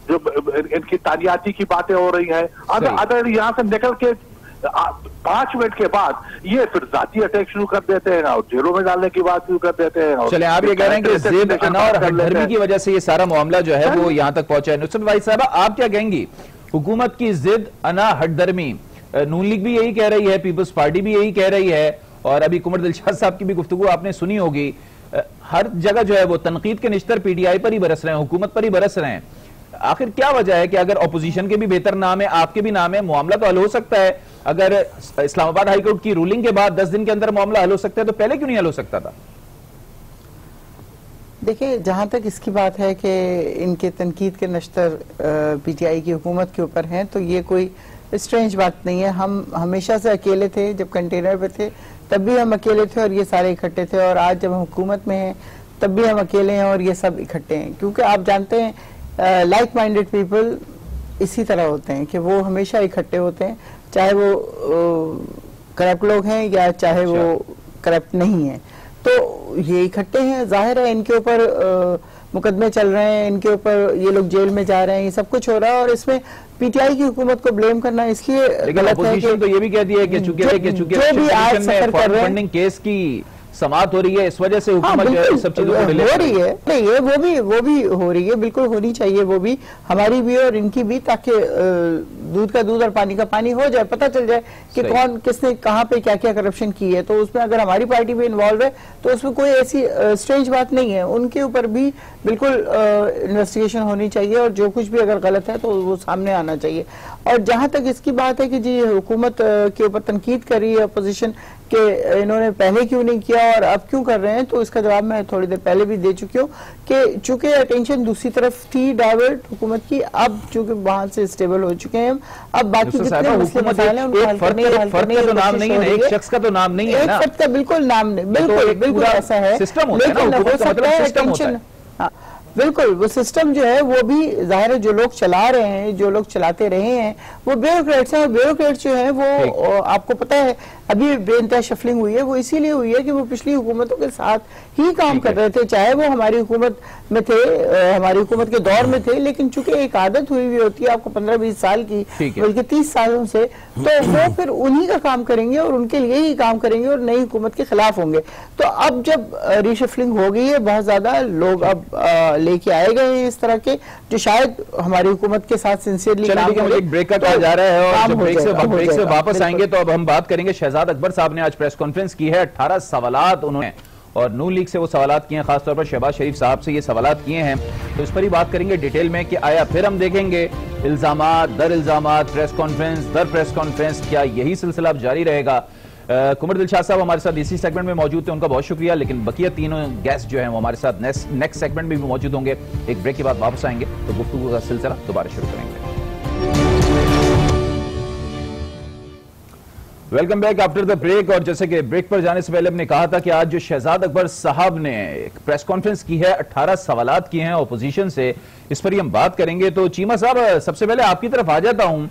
इनकी तानियाती की बातें हो रही है। अगर यहाँ से निकल के 5 मिनट के बाद ये फिर जाती अटैक शुरू कर देते हैं और जेलों में डालने की बात शुरू कर देते हैं। चले, आप ये कह रहे हैं कि ज़िद, अना और हटधर्मी की वजह से ये सारा मामला जो है वो यहाँ तक पहुंचा है। नुसरत भाई साहब, आप क्या कहेंगी? हुकूमत की जिद, अना, हटधर्मी, नून लीग भी यही कह रही है, पीपल्स पार्टी भी यही कह रही है, और अभी कुमर दिलशाद साहब की भी गुफ्तगू आपने सुनी होगी। हर जगह जो है वो तनकीद के निश्तर पीटीआई पर ही बरस रहे हैं, हुकूमत पर ही बरस रहे हैं। आखिर क्या वजह है कि अगर अपोजिशन के भी बेहतर नाम है, आपके भी नाम है, मामला तो हल हो सकता है? अगर इस्लामाबाद हाईकोर्ट की रूलिंग के बाद 10 दिन के अंदर मामला हल हो सकता है, तो पहले क्यों नहीं हल हो सकता था? देखिए, जहां तक इसकी बात है कि इनके तनकीद के नश्तर पीटीआई की हुकूमत के ऊपर हैं, तो ये कोई स्ट्रेंज बात नहीं है। हम हमेशा से अकेले थे, जब कंटेनर पे थे तब भी हम अकेले थे और ये सारे इकट्ठे थे, और आज जब हम हुकूमत में हैं तब भी हम अकेले हैं और ये सब इकट्ठे हैं। क्योंकि आप जानते हैं लाइक माइंडेड पीपल इसी तरह होते हैं कि वो हमेशा इकट्ठे होते हैं, चाहे वो करप्ट लोग हैं या चाहे वो करप्ट नहीं है। तो ये इकट्ठे हैं, जाहिर है इनके ऊपर मुकदमे चल रहे हैं, इनके ऊपर ये लोग जेल में जा रहे हैं, ये सब कुछ हो रहा है, और इसमें पीटीआई की हुकूमत को ब्लेम करना इसलिए गलत है कि तो ये भी कहती है कि चूंकि जो भी आज सफर कर रहे हैं, फंडिंग केस की समाप्त हो रही है, इस वजह से हुकूमत सब चीजों को डिले हो रही है। नहीं, ये वो भी हो रही है, बिल्कुल होनी चाहिए, वो भी हमारी भी और इनकी भी, ताकि दूध का दूध और पानी का पानी हो जाए, पता चल जाए कि कौन किसने कहाँ पे क्या क्या करप्शन की है। तो उसमें अगर हमारी पार्टी भी इन्वॉल्व है तो उसमें कोई ऐसी स्ट्रेंज बात नहीं है, उनके ऊपर भी बिल्कुल इन्वेस्टिगेशन होनी चाहिए, और जो कुछ भी अगर गलत है तो वो सामने आना चाहिए। और जहां तक इसकी बात है कि जी हुकूमत के ऊपर तनकीद कर रही है अपोजिशन कि इन्होंने पहले क्यों नहीं किया और अब क्यों कर रहे हैं, तो इसका जवाब मैं थोड़ी देर पहले भी दे चुकी हूँ कि चूंकि अटेंशन दूसरी तरफ थी डाइवर्ट हुकूमत की, अब चूंकि वहां से स्टेबल हो चुके हैं हम, अब बाकी जितने मसले हैं उनको हल करने की एक शख्स का तो नाम नहीं है ना, एक शख्स का बिल्कुल नाम नहीं, बिल्कुल ऐसा है, लेकिन हो सकता है अटेंशन, बिल्कुल वो सिस्टम जो है वो भी जाहिर है जो लोग चला रहे हैं, जो लोग चलाते रहे हैं वो ब्यूरोक्रेट्स हैं। ब्यूरोक्रेट्स जो हैं वो आपको पता है अभी बेइंतहा शफलिंग हुई है, वो इसीलिए हुई है कि वो पिछली हुकूमतों के साथ ही काम कर रहे थे, चाहे वो हमारी हुकूमत में थे, हमारी हुकूमत के दौर में थे, लेकिन चूंकि एक आदत हुई हुई होती है आपको 15-20 साल की, बल्कि 30 सालों से, तो वो फिर उन्हीं का काम करेंगे और उनके लिए ही काम करेंगे और नई हुकूमत के खिलाफ होंगे। तो अब जब रिशफलिंग हो गई है, बहुत ज्यादा लोग अब लेके आए गए हैं इस तरह के, जो शायद हमारी हुकूमत के साथ सिंसियरली एक ब्रेक का कहा जा रहा है, और ब्रेक से वापस आएंगे तो अब हम बात करेंगे। शहजाद अकबर साहब ने आज प्रेस कॉन्फ्रेंस की है, 18 सवालात उन्होंने, और नून लीग से वो सवालात किए हैं, खासतौर पर शहबाज शरीफ साहब से ये सवालात किए हैं, तो इस पर ही बात करेंगे डिटेल में कि आया फिर हम देखेंगे इल्जामात दर इल्जामात, प्रेस कॉन्फ्रेंस दर प्रेस कॉन्फ्रेंस, क्या यही सिलसिला अब जारी रहेगा? कुमर दिलशाद साहब हमारे साथ इसी सेगमेंट में मौजूद थे, उनका बहुत शुक्रिया। लेकिन बकिया तीनों गेस्ट जो हैं वो हमारे साथ नेक्स्ट सेगमेंट में भी मौजूद होंगे। एक ब्रेक के बाद वापस आएंगे तो गुफ्तगू का सिलसिला दोबारा शुरू करेंगे। Welcome back after the break. और जैसे कि ब्रेक पर जाने से पहले हमने कहा था कि आज जो शहजाद अकबर साहब ने एक प्रेस कॉन्फ्रेंस की है, 18 सवालात किए हैं अपोजिशन से, इस पर ही हम बात करेंगे। तो चीमा साहब, सबसे पहले आपकी तरफ आ जाता हूं।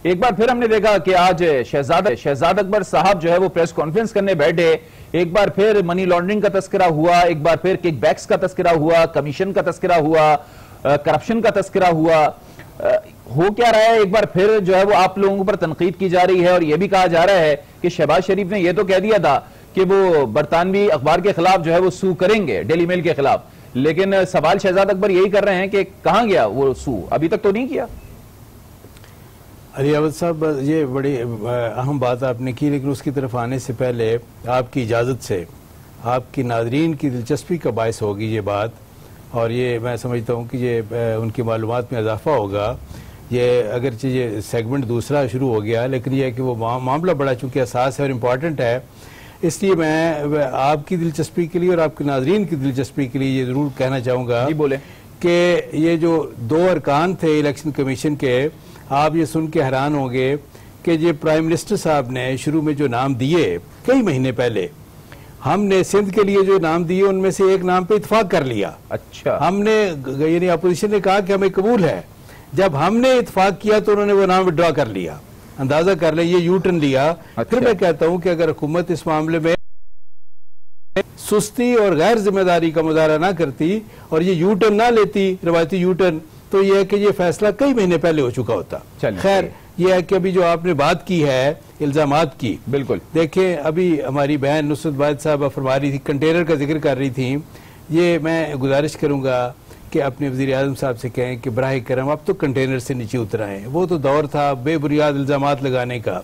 एक बार फिर हमने देखा कि आज शहजाद अकबर साहब जो है वो प्रेस कॉन्फ्रेंस करने बैठे। एक बार फिर मनी लॉन्ड्रिंग का तस्करा हुआ, एक बार फिर किकबैक्स का तस्करा हुआ, कमीशन का तस्करा हुआ, करप्शन का तस्करा हुआ। हो क्या रहा है, एक बार फिर जो है वो आप लोगों पर तनकीद की जा रही है और यह भी कहा जा रहा है कि शहबाज शरीफ ने यह तो कह दिया था कि वो बरतानवी अखबार के खिलाफ जो है वो सू करेंगे, डेली मेल के खिलाफ। लेकिन सवाल शहजाद अकबर यही कर रहे हैं कि कहां गया वो सू, अभी तक तो नहीं किया। अली अवध साहब, ये बड़ी अहम बात आपने की, लेकिन उसकी तरफ आने से पहले आपकी इजाज़त से आपकी नाजरीन की दिलचस्पी का बायस होगी ये बात, और ये मैं समझता हूँ कि ये उनकी मालूमात में इजाफा होगा। ये अगरचे ये सेगमेंट दूसरा शुरू हो गया, लेकिन यह कि वो मामला बड़ा चूँकि असास है और इम्पॉर्टेंट है, इसलिए मैं आपकी दिलचस्पी के लिए और आपके नाजरीन की दिलचस्पी के लिए ये ज़रूर कहना चाहूँगा कि ये जो 2 अरकान थे इलेक्शन कमीशन के, आप ये सुन के हैरान होंगे कि ये प्राइम मिनिस्टर साहब ने शुरू में जो नाम दिए कई महीने पहले, हमने सिंध के लिए जो नाम दिए उनमें से एक नाम पे इत्तेफाक कर लिया। अच्छा, हमने यानी अपोजिशन ने कहा कि हमें कबूल है, जब हमने इत्तेफाक किया तो उन्होंने वो नाम विड्रॉ कर लिया। अंदाजा कर ले, ये यू टर्न लिया। अच्छा। फिर मैं कहता हूं कि अगर हुकूमत इस मामले में सुस्ती और गैर जिम्मेदारी का मुजाहरा ना करती और ये यू टर्न ना लेती, रवायती यू टर्न, तो यह है कि ये फैसला कई महीने पहले हो चुका होता। खैर, यह है कि अभी जो आपने बात की है इल्जामात की, बिल्कुल देखें, अभी हमारी बहन नुसरत बाद साहब फरमा रही थी, कंटेनर का जिक्र कर रही थी। ये मैं गुजारिश करूंगा कि अपने वज़ीर आज़म साहब से कहें कि बराह करम आप तो कंटेनर से नीचे उतर आए। वो तो दौर था बेबुनियाद इल्जामात लगाने का,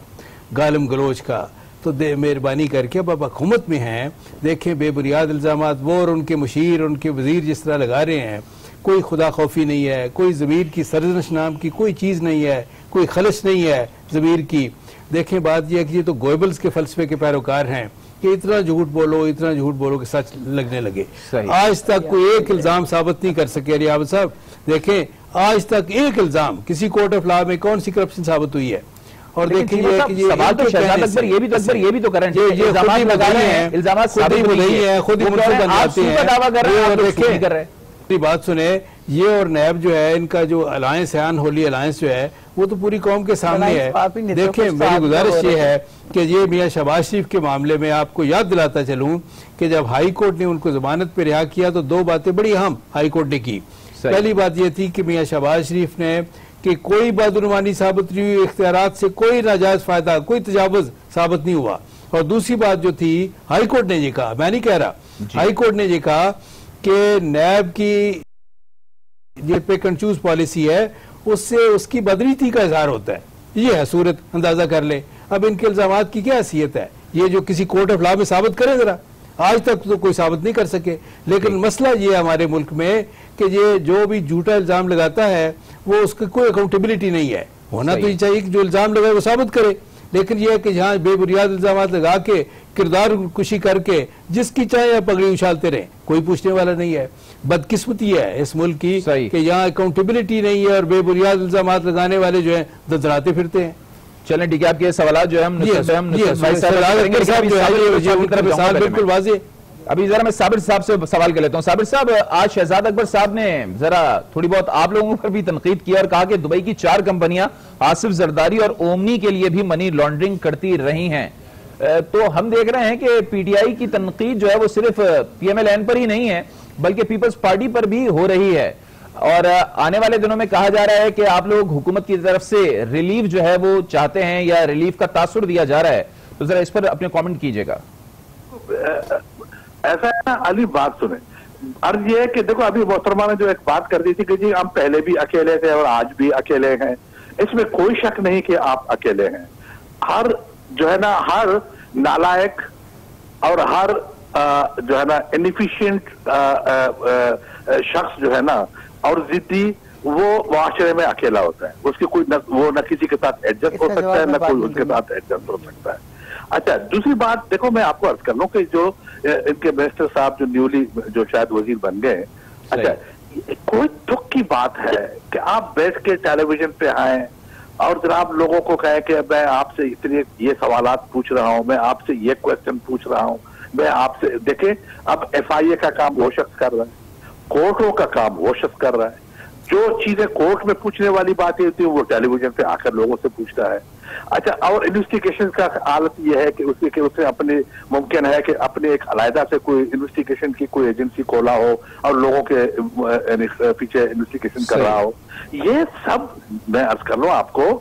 गालम गलोच का, तो मेहरबानी करके अब आप हुकूमत में हैं, देखें बेबुनियाद इल्जामात वो और उनके मुशीर, उनके वज़ीर जिस तरह लगा रहे हैं, कोई खुदा खौफी नहीं है, कोई ज़मीर की सरजनश नाम की कोई चीज़ नहीं है, कोई खलश नहीं है ज़मीर की। देखें, बात यह है कि ये तो गोएबल्स के फलसफे के पैरोकार हैं कि इतना झूठ बोलो, इतना झूठ बोलो कि सच लगने लगे। आज तक कोई एक इल्जाम साबित नहीं कर सके रियाज साहब। देखें, आज तक एक इल्जाम किसी कोर्ट ऑफ लॉ में कौन सी करप्शन साबित हुई है। और देखिए सवाल तो शहजाद अकबर ये भी तो करें, ये इल्जाम लगा रहे हैं, इल्जाम साबित नहीं है, खुद ही बनाते हैं, दावा कर रहे हैं और देखें कर रहे हैं। बात सुने, ये और नैब जो है, इनका जो अलायंस है, अनहोली अलायंस जो है, वो तो पूरी कौम के सामने है। देखें, मेरी गुजारिश ये है कि ये मियां शहबाज शरीफ के मामले में आपको याद दिलाता चलूं कि जब हाई कोर्ट ने उनको जमानत पे रिहा किया तो 2 बातें बड़ी अहम हाई कोर्ट ने की। पहली बात ये थी कि मियां शहबाज शरीफ ने कि कोई बदनुमानी साबित नहीं हुई, इख्तियारात से कोई नाजायज फायदा, कोई तजावुज साबित नहीं हुआ। और दूसरी बात जो थी, हाई कोर्ट ने ये कहा, मैं नहीं कह रहा, हाई कोर्ट ने ये कहा कि नैब की जो पिक एंड चूज पॉलिसी है उससे उसकी बदनीति का इजहार होता है। ये है सूरत, अंदाजा कर ले। अब इनके इल्जामात की क्या हैसियत है, ये जो किसी कोर्ट ऑफ लॉ में साबित करें जरा, आज तक तो कोई साबित नहीं कर सके। लेकिन मसला ये हमारे मुल्क में कि ये जो भी झूठा इल्जाम लगाता है वो उसकी कोई अकाउंटेबिलिटी नहीं है। होना तो ये चाहिए कि जो इल्जाम लगाए वो साबित करे, लेकिन यह है कि जहां बेबुनियाद इल्जाम लगा के किरदार कुशी करके जिसकी चाहे पगड़ी उछालते रहे, कोई पूछने वाला नहीं है। बदकिस्मती है इस मुल्क की कि यहाँ अकाउंटेबिलिटी नहीं है और बेबुनियाद इल्जाम लगाने वाले जो है ददराते फिरते हैं। चलें ठीक है, आपके सवाल जो है बिल्कुल वाज़ेह। अभी जरा मैं साबिर साहब से सवाल कर लेता हूं। साबिर साहब, आज शहजाद अकबर साहब ने जरा थोड़ी बहुत आप लोगों पर भी तनकीद किया और कहा कि दुबई की 4 कंपनियां आसिफ जरदारी और ओमनी के लिए भी मनी लॉन्ड्रिंग करती रही हैं। तो हम देख रहे हैं कि पीटीआई की तनकीद जो है वो सिर्फ पीएमएलएन पर ही नहीं है बल्कि पीपल्स पार्टी पर भी हो रही है, और आने वाले दिनों में कहा जा रहा है कि आप लोग हुकूमत की तरफ से रिलीफ जो है वो चाहते हैं या रिलीफ का तासुर दिया जा रहा है। तो जरा इस पर अपने कमेंट कीजिएगा। ऐसा है ना अली, बात सुने, अर्ज ये है कि देखो अभी मोहतरमा ने जो एक बात कर दी थी कि जी हम पहले भी अकेले थे और आज भी अकेले हैं, इसमें कोई शक नहीं कि आप अकेले हैं। हर जो है ना, हर नालायक और हर जो है ना इनएफिशिएंट शख्स जो है ना और जिद्दी, वो मुआशरे में अकेला होता है। उसकी कोई वो न किसी के साथ एडजस्ट हो सकता है, न कोई उसके साथ एडजस्ट हो सकता है। अच्छा, दूसरी बात देखो, मैं आपको अर्ज कर लूं कि जो इनके मिनिस्टर साहब जो न्यूली जो शायद वजीर बन गए, अच्छा, कोई दुख की बात है कि आप बैठ के टेलीविजन पे आए और जनाब लोगों को कहे कि मैं आपसे इतने ये सवालात पूछ रहा हूं, मैं आपसे ये क्वेश्चन पूछ रहा हूं, मैं आपसे, देखे अब FIA का काम वो शख्स कर रहा है, कोर्टों का काम वो शख्स कर रहा है, जो चीजें कोर्ट में पूछने वाली बातें होती है वो टेलीविजन पे आकर लोगों से पूछता है। अच्छा, और इन्वेस्टिगेशन का हालत यह है कि उसे अपने मुमकिन है कि अपने एक अलहदा से कोई इन्वेस्टिगेशन की कोई एजेंसी खोला हो और लोगों के पीछे इन्वेस्टिगेशन कर रहा हो। ये सब मैं अर्ज कर लूं आपको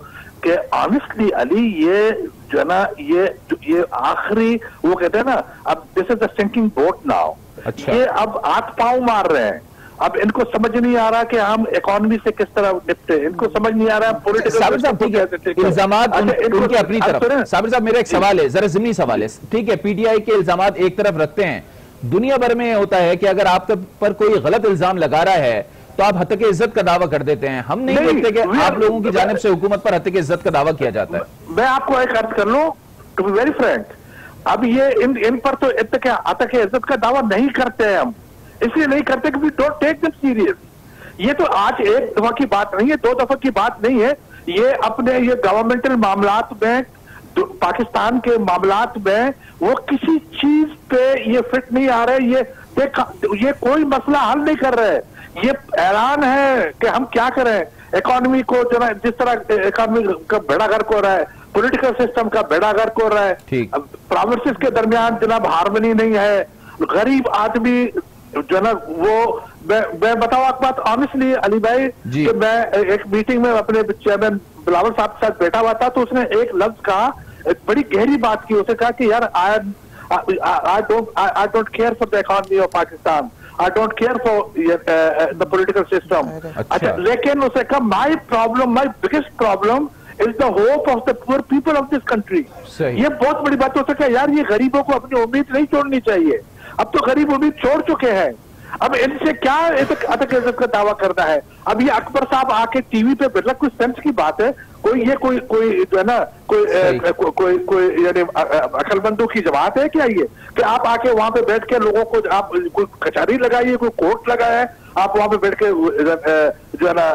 कि ऑनेस्टली अली, ये जो है ना, ये आखिरी, वो कहते हैं ना, अब this is the sinking boat now. ये अब हाथ पांव मार रहे हैं। अब इनको समझ नहीं आ रहा कि हम इकोनॉमी से किस तरह निपटे, इनको समझ नहीं आ रहा पॉलिटिकल इल्जामात उनके अपनी तरफ। साबिर साहब, मेरा एक सवाल है, जरा ज़मीनी सवाल है, ठीक है, PTI के इल्जामात एक तरफ रखते हैं, दुनिया भर में होता है कि अगर आप पर कोई गलत इल्जाम लगा रहा है तो आप हत्या इज्जत का दावा कर देते हैं। हम नहीं देखते कि आप लोगों की जानिब से हुकूमत पर हत्या इज्जत का दावा किया जाता है। मैं आपको एक अर्ज कर लूं, टू बी वेरी फ्रैंक, अब ये इन पर तो हत्या इज्जत का दावा नहीं करते हैं हम, इसलिए नहीं करते कि we don't take them serious. ये तो आज एक दफा की बात नहीं है, 2 दफा की बात नहीं है, ये अपने ये गवर्नमेंटल मामलात में, पाकिस्तान के मामलात में वो किसी चीज पे ये फिट नहीं आ रहे, ये कोई मसला हल नहीं कर रहे, ये हैरान है कि हम क्या करें। इकोनॉमी को जो है, जिस तरह इकोनॉमी का बेड़ा गर्क हो रहा है, पॉलिटिकल सिस्टम का बेड़ा गर्क हो रहा है, प्रोविंसेस के दरमियान जनाब हार्मनी नहीं है, गरीब आदमी जो ना, वो मैं बताऊं आपको बात ऑनेस्टली अली भाई, कि मैं एक मीटिंग में अपने चेयरमैन बिलावल साहब के साथ बैठा हुआ था, तो उसने एक लफ्ज कहा, एक बड़ी गहरी बात की, उसने कहा कि यार I don't care for the economy of Pakistan, I don't care for the political system. अच्छा, लेकिन उसने कहा my biggest problem is the hope of the poor people of this country. ये बहुत बड़ी बात हो सके यार, ये गरीबों को अपनी उम्मीद नहीं छोड़नी चाहिए। अब तो गरीब उम्मीद छोड़ चुके हैं, अब इनसे क्या अतक इज्जत का दावा करना है। अब ये अकबर साहब आके टीवी पे बिल्कुल कुछ सेंस की बात है, कोई जो है ना, कोई यानी अकलमंदों की जमात है क्या ये, कि आप आके वहां पे बैठ के लोगों को आप कोई कचहरी लगाइए, कोई कोर्ट लगाए, आप वहां पे बैठ के जो है ना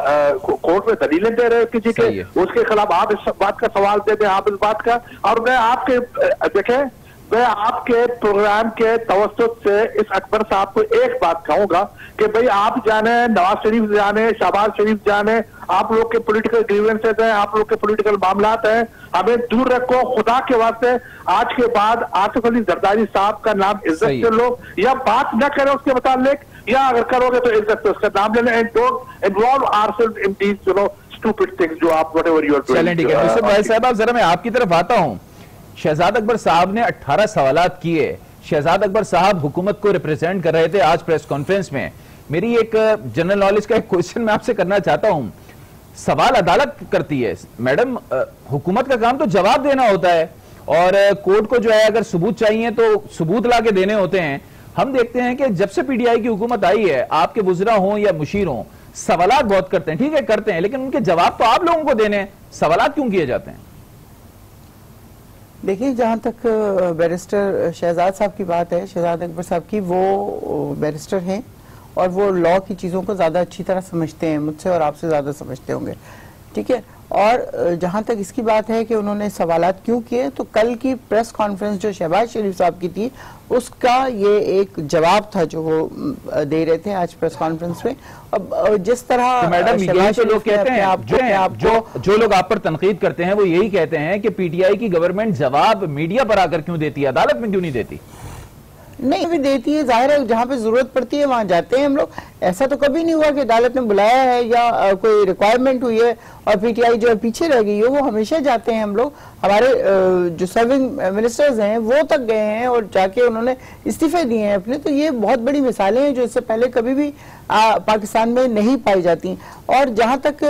कोर्ट में दलीलें दे रहे हैं किसी के, उसके खिलाफ आप इस बात का सवाल दे दें, आप इस बात का। और मैं आपके देखें, मैं आपके प्रोग्राम के तवज्जुह से इस अकबर साहब को एक बात कहूंगा कि भाई आप जाने, नवाज शरीफ जाने, शहबाज शरीफ जाने, आप लोग के पॉलिटिकल ग्रीवेंसेस हैं, आप लोग के पॉलिटिकल मामलात हैं, हमें दूर रखो खुदा के वास्ते। आज के बाद आसिफ अली जरदारी साहब का नाम इज्जत से लो, या बात न करें उसके मुतालिक, या अगर करोगे तो इज्जत से उसका नाम ले लें, and don't involve ourselves in these you know stupid things जो आप व्हाटएवर यू आर डूइंग। चलें, ठीक है मुसअब भाई साहब, जरा मैं आपकी तरफ आता हूं। शहजाद अकबर साहब ने 18 सवालात किए। शहजाद अकबर साहब हुकूमत को रिप्रेजेंट कर रहे थे आज प्रेस कॉन्फ्रेंस में। मेरी एक जनरल नॉलेज का एक क्वेश्चन मैं आपसे करना चाहता हूं। सवाल अदालत करती है मैडम, हुकूमत का काम तो जवाब देना होता है, और कोर्ट को जो है अगर सबूत चाहिए तो सबूत ला के देने होते हैं। हम देखते हैं कि जब से PTI की हुकूमत आई है, आपके वुज़रा हों या मुशीर हों, सवालात बहुत करते हैं, ठीक है करते हैं, लेकिन उनके जवाब तो आप लोगों को देने हैं, सवालात क्यों किए जाते हैं? देखिए, जहाँ तक बैरिस्टर शहजाद साहब की बात है, शहजाद अकबर साहब की, वो बैरिस्टर हैं और वो लॉ की चीज़ों को ज़्यादा अच्छी तरह समझते हैं, मुझसे और आपसे ज़्यादा समझते होंगे, ठीक है। और जहाँ तक इसकी बात है कि उन्होंने सवालात क्यों किए, तो कल की प्रेस कॉन्फ्रेंस जो शहबाज शरीफ साहब की थी, उसका ये एक जवाब था जो वो दे रहे थे आज प्रेस कॉन्फ्रेंस में। अब जिस तरह तो मैडम ये तो लोग कहते हैं, जो लोग आप पर तनकीद करते हैं वो यही कहते हैं कि PTI की गवर्नमेंट जवाब मीडिया पर आकर क्यों देती है, अदालत में क्यों नहीं देती? नहीं भी देती है, जाहिर है जहाँ पे जरूरत पड़ती है वहाँ जाते हैं हम लोग। ऐसा तो कभी नहीं हुआ कि अदालत ने बुलाया है या कोई रिक्वायरमेंट हुई है और PTI जो है पीछे रह गई है, वो हमेशा जाते हैं हम लोग। हमारे जो सर्विंग मिनिस्टर्स हैं वो तक गए हैं और जाके उन्होंने इस्तीफे दिए हैं अपने। तो ये बहुत बड़ी मिसालें हैं जो इससे पहले कभी भी पाकिस्तान में नहीं पाई जाती। और जहाँ तक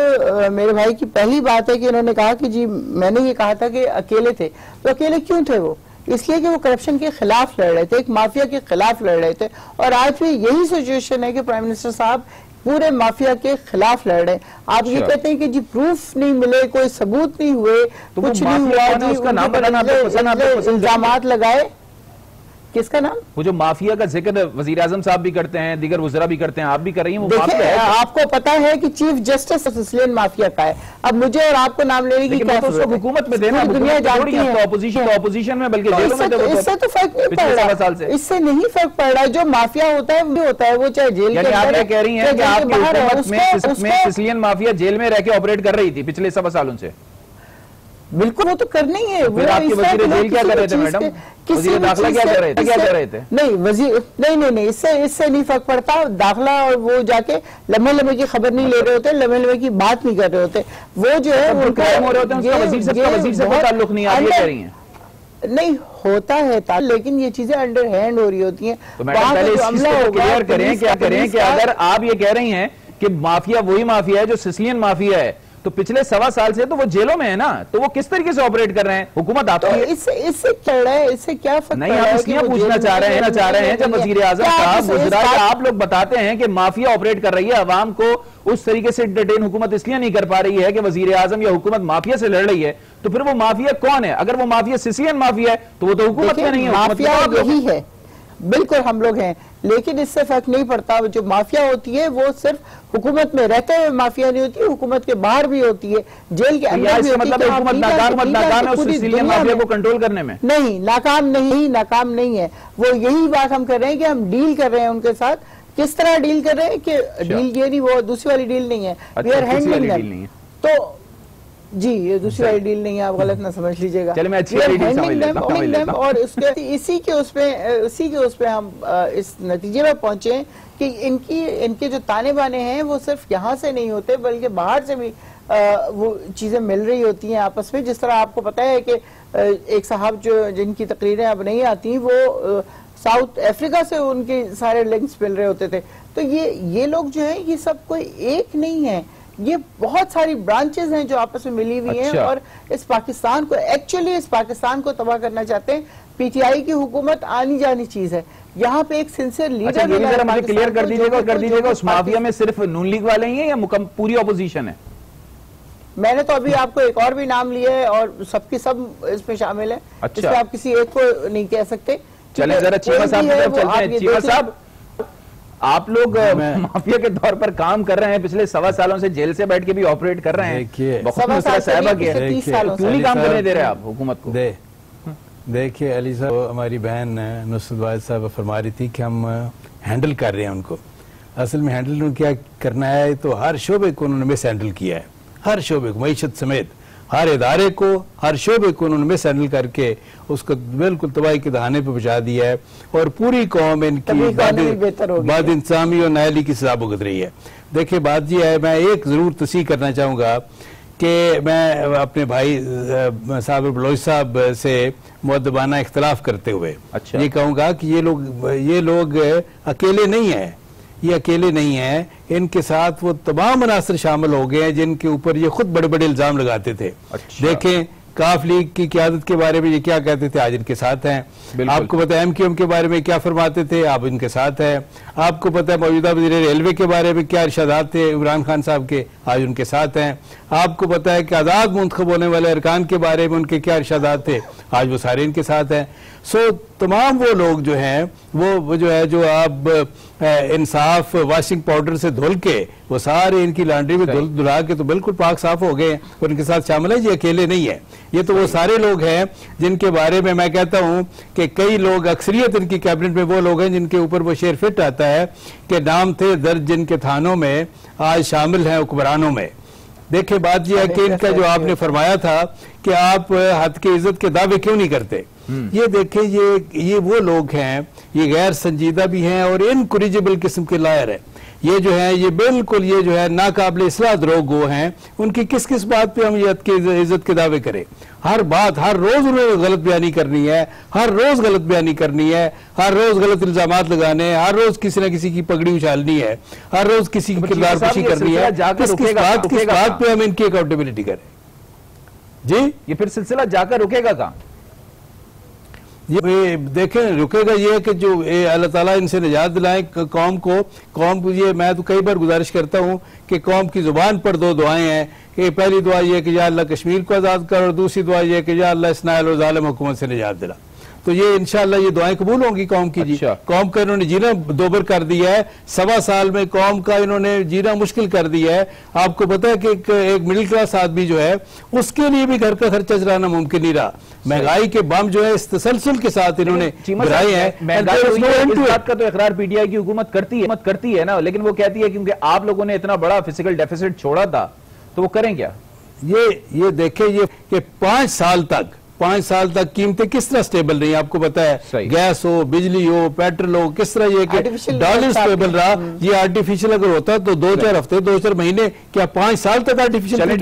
मेरे भाई की पहली बात है कि उन्होंने कहा कि जी मैंने ये कहा था कि अकेले थे, तो अकेले क्यों थे वो? इसलिए कि वो करप्शन के खिलाफ लड़ रहे थे, एक माफिया के खिलाफ लड़ रहे थे। और आज भी यही सिचुएशन है कि प्राइम मिनिस्टर साहब पूरे माफिया के खिलाफ लड़ रहे हैं। आप ये कहते हैं कि जी प्रूफ नहीं मिले, कोई सबूत नहीं हुए, तो कुछ नहीं हुआ जी, उसका नाम बताना इल्जामात लगाए। किसका नाम? वो जो माफिया का जिक्र वजीर आजम साहब भी करते हैं, दीगर वज़रा भी करते हैं, आप भी कर रही हैं, वो देखिए माफिया है। आपको पता है कि चीफ जस्टिस सिसिलियन माफिया का है। अब मुझे और आपको नाम लेने की क्या उसको हुकूमत में देना, दुनिया जानती है। ऑपोजिशन में, बल्कि जेलों में थे। इससे तो फर्क नहीं पड़ रहा, इससे नहीं फर्क पड़ रहा है। जो माफिया होता है वो होता है, वो चाहे जेल के अंदर। आप ये कह रही हैं कि आपकी हुकूमत में सिसिलियन माफिया जेल में रह के ऑपरेट कर रही थी पिछले 7 सालों से? बिल्कुल, वो तो करना ही है। फिर आपके वजीर जेल क्या कर रहे थे मैडम? वजीर दाखिला क्या कर रहे थे? नहीं वजीर नहीं, इससे नहीं फर्क पड़ता। दाखिला और वो जाके लम्हे की खबर नहीं ले रहे होते, लम्हे की बात नहीं कर रहे होते। वो जो है वो क्राइम हो रहे होते हैं, उसका वजीर से कोई ताल्लुक नहीं। आप ये कह रही हैं नहीं होता है, लेकिन ये चीजें अंडर हैंड हो रही होती हैं। तो मैडम पहले इस चीज को क्लियर करें, क्या करें कि अगर आप ये कह रही हैं कि माफिया वही माफिया है जो सिसिलियन माफिया है, तो पिछले 1.25 साल से तो वो जेलों में है ना, तो वो किस तरीके से ऑपरेट कर रहे हैं? हुकूमत आपकी तो इससे क्या है, इससे क्या फर्क नहीं? आप इसलिए पूछना चाह रहे हैं जब वजीर आजम साहब गुजरा, आप लोग बताते हैं कि माफिया ऑपरेट कर रही है, अवाम को उस तरीके से एंटरटेन हुकूमत इसलिए नहीं कर पा रही है कि वजीर आजम या हुकूमत माफिया से लड़ रही है, तो फिर वो माफिया कौन है? अगर वो माफिया सिसिलियन माफिया है तो वो तो हुकूमत में नहीं है, माफिया यही है। बिल्कुल हम लोग हैं, लेकिन इससे फर्क नहीं पड़ता। जो माफिया होती है वो सिर्फ हुकूमत में रहते हुए माफिया नहीं होती, हुकूमत के बाहर भी होती है, जेल के अंदर भी होती है। हुकूमत नाकाम है उस सिसिलियन माफिया को कंट्रोल करने में? नहीं, नाकाम नहीं है। वो यही बात हम कर रहे हैं कि हम डील कर रहे हैं उनके साथ। किस तरह डील कर रहे हैं कि डील ये नहीं, वो दूसरी वाली डील नहीं है, वी आर हैंडलिंग देम। तो जी ये दूसरी वाली डील नहीं है, आप गलत ना समझ लीजिएगा। चलिए मैं अच्छी वाली डील समझ लेता हूं। और इसी के उस पे हम इस नतीजे में पहुंचे कि इनके जो ताने बाने हैं वो सिर्फ यहाँ से नहीं होते, बल्कि बाहर से भी वो चीजें मिल रही होती हैं आपस में। जिस तरह आपको पता है कि एक साहब जिनकी तकरीरें अब नहीं आती, वो साउथ अफ्रीका से उनके सारे लिंक्स मिल रहे होते थे। तो ये लोग जो है, ये सब कोई एक नहीं है, ये बहुत सारी ब्रांचेस हैं जो आपस में मिली हुई हैं। और इस पाकिस्तान को तबाह करना चाहते हैं। पीटीआई की हुकूमत आनी जानी चीज है। यहाँ पे एक सिंसियर लीडर मुझे क्लियर कर दीजिएगा, उस माफिया में सिर्फ नून लीग वाले ही हैं या पूरी ऑपोजिशन है? मैंने तो अभी आपको एक और भी नाम लिया है और सबकी सब इसमें शामिल है। इसमें आप किसी एक को नहीं कह सकते। चले जरा चीमा साहब की तरफ चलते हैं। चीमा साहब, आप लोग माफिया के तौर पर काम कर रहे हैं, पिछले 1.25 सालों से जेल से बैठ के भी ऑपरेट कर रहे हैं। बहुत साहबा के क्यों नहीं काम करने दे रहे आप हुकूमत को? देखिए अली साहब, हमारी बहन नुसरत वाहिद साहब फरमा रही थी कि हम हैंडल कर रहे हैं उनको। असल में हैंडल क्या करना है, तो हर शोबे को उन्होंने मिस हैंडल किया है, हर शोबे को, मईशत समेत हर इदारे को, हर शोबे को उन्होंने मिस हैंडल करके उसको बिल्कुल तबाही के दहाने पर पहुंचा दिया है। और पूरी कौम इनकी बाद इंतजामी और नायली की सजा भुगत रही है। देखिए बात यह है, मैं एक जरूर तस्दीक करना चाहूंगा कि मैं अपने भाई साहब बलोच साहब से मुअद्दबाना इख्तलाफ करते हुए ये कहूंगा कि ये लोग अकेले नहीं है, ये अकेले नहीं है, इनके साथ वो तमाम अनासर शामिल हो गए हैं जिनके ऊपर ये खुद बड़े बड़े इल्जाम लगाते थे। देखें काफ लीग की क़यादत के बारे में ये क्या कहते थे, आज इनके साथ हैं। आपको पता है एमक्यूएम के बारे में क्या फरमाते थे, आप इनके साथ हैं। आपको पता है मौजूदा वज़ीर रेलवे के बारे में क्या इरशादात थे इमरान खान साहब के, आज उनके साथ हैं। आपको पता है कि आज़ाद मुंतखब होने वाले अरकान के बारे में उनके क्या इरशादात थे, आज वो सारे इनके साथ हैं। सो तमाम वो लोग जो हैं वो जो है, जो आप इंसाफ वॉशिंग पाउडर से धुल के वो सारे इनकी लॉन्ड्री में धुला के तो बिल्कुल पाक साफ हो गए और इनके साथ शामिल है। ये अकेले नहीं है, ये तो वो सारे लोग हैं जिनके बारे में मैं कहता हूं कि कई लोग, अक्सरियत इनकी कैबिनेट में वो लोग हैं जिनके ऊपर वो शेर फिट आता है कि नाम थे दर्ज जिनके थानों में आज शामिल हैं हुक्मरानों में। देखिए बात यह है कि इनका जो आपने फरमाया था कि आप हद की इज्जत के दावे क्यों नहीं करते, ये देखें ये वो लोग हैं, ये गैर संजीदा भी हैं और इनकुरिजिबल किस्म के लायर हैं। ये जो है, ये बिल्कुल ये जो है नाकाबिल इस्लाह द्रोह हैं। उनकी किस किस बात पे हम ये इज्जत के दावे करें? हर बात, हर रोज उन्हें गलत बयानी करनी है, हर रोज गलत बयानी करनी है, हर रोज गलत इल्जामात लगाने, हर रोज किसी न किसी की पगड़ी उछालनी है, हर रोज किसी की किरदारकशी करनी है। किस बात पे हम इनकी अकाउंटेबिलिटी करें? जी, ये फिर सिलसिला जाकर रुकेगा कहां? ये देखें रुकेगा ये कि जो अल्लाह ताला इनसे निजात दिलाए कौम को ये मैं तो कई बार गुजारिश करता हूँ कि कौम की जुबान पर दो दुआएं हैं कि पहली दुआ ये कि या अल्लाह कश्मीर को आज़ाद कर और दूसरी दुआ ये कि या अल्लाह इस नाइल और जालिम हुकूमत से निजात दिला। तो ये इंशाअल्लाह ये दुआएं कबूल होंगी कौम की। अच्छा। जी कौम का इन्होंने जीना दोबर कर दिया है, 1.25 साल में कौम का इन्होंने जीना मुश्किल कर दिया है। आपको पता है कि एक मिडिल क्लास आदमी जो है उसके लिए भी घर का खर्चा चलाना मुमकिन नहीं रहा। महंगाई के बम जो है इस तसलसल के साथ इन्होंने गिराए हैं। इस बात का तो इकरार पीटीआई की हुकूमत करती है ना, लेकिन वो कहती है क्योंकि आप लोगों ने इतना बड़ा फिजिकल डेफिसिट छोड़ा था तो वो करें क्या? ये देखें ये कि 5 साल तक कीमतें किस तरह स्टेबल रही, आपको पता है। गैस हो, बिजली हो, पेट्रोल हो, किस तरह ये डॉलर स्टेबल रहा। ये आर्टिफिशियल अगर होता तो 2-4 हफ्ते 2-4 महीने क्या 5 साल तक आर्टिफिशियल ये भी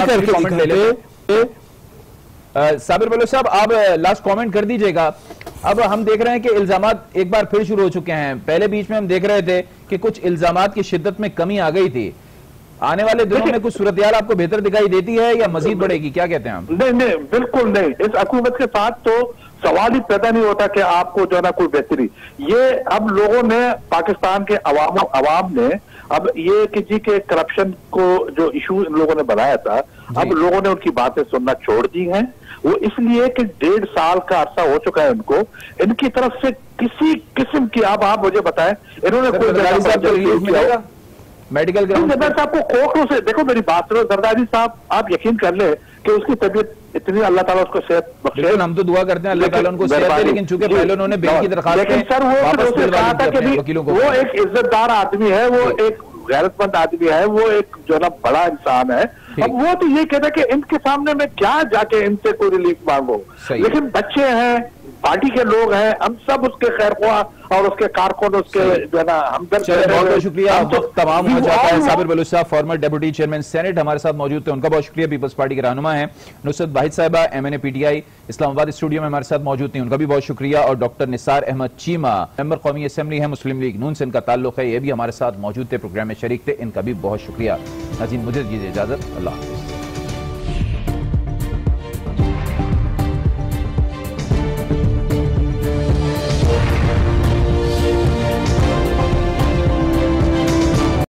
करके दिखाते। साबिर बलोच साहब, आप लास्ट कमेंट कर दीजिएगा। अब हम देख रहे हैं कि इल्जामात एक बार फिर शुरू हो चुके हैं। पहले बीच में हम देख रहे थे कि कुछ इल्जामात की शिद्दत में कमी आ गई थी। आने वाले दिनों में कुछ सूरत हाल आपको बेहतर दिखाई देती है या मजीद बढ़ेगी, क्या कहते हैं आप? नहीं, बिल्कुल नहीं। इस हुकूमत के साथ तो सवाल ही पैदा नहीं होता कि आपको जो है ना कोई बेहतरी। ये अब लोगों ने, पाकिस्तान के अवाम ने अब ये कि जी के करप्शन को जो इशू इन लोगों ने बनाया था, अब लोगों ने उनकी बातें सुनना छोड़ दी हैं। वो इसलिए कि 1.5 साल का अरसा हो चुका है उनको, इनकी तरफ से किसी किस्म की, अब आप मुझे बताएं, इन्होंने कोई मेडिकल जरदारी साहब को कोर्टों से, देखो मेरी बात सुनो जरदारी साहब, आप यकीन कर ले कि उसकी तबीयत इतनी, अल्लाह ताला उसको सेहत बख्शे। हम तो दुआ करते हैं अल्लाह ताला उनको सेहत दे, लेकिन चूंकि पहले उन्होंने बेल की दरखास्त, लेकिन सर वो कहा था कि वो एक इज्जतदार आदमी है, वो एक गैरतमंद आदमी है, वो एक जो ना बड़ा इंसान है। अब वो तो ये कहता है कि इनके सामने में क्या जाके इनसे कोई रिलीफ मांगो, लेकिन बच्चे हैं, पार्टी के लोग हैं, हम सब उसके खैरख्वाह और उसके कारकुन, उसके जो है ना हमदर्द। बहुत बहुत शुक्रिया। तो तमाम हो जाता है। साबिर बलोच साहब फॉर्मर डेप्यूटी चेयरमैन सेनेट हमारे साथ मौजूद थे, उनका बहुत शुक्रिया। पीपल्स पार्टी के रहनुमा हैं नुसरत वाहिद साहिबा, MNA PTI इस्लामाबाद स्टूडियो में हमारे साथ मौजूद थी, उनका भी बहुत शुक्रिया। और डॉक्टर निसार अहमद चीमा, मेंबर कौमी असेंबली है, मुस्लिम लीग नून से इनका ताल्लुक है, ये भी हमारे साथ मौजूद थे, प्रोग्राम में शरीक थे, इनका भी बहुत शुक्रिया। नाज़रीन मुझे दीजिए इजाजत, अल्लाह हाफ़िज़।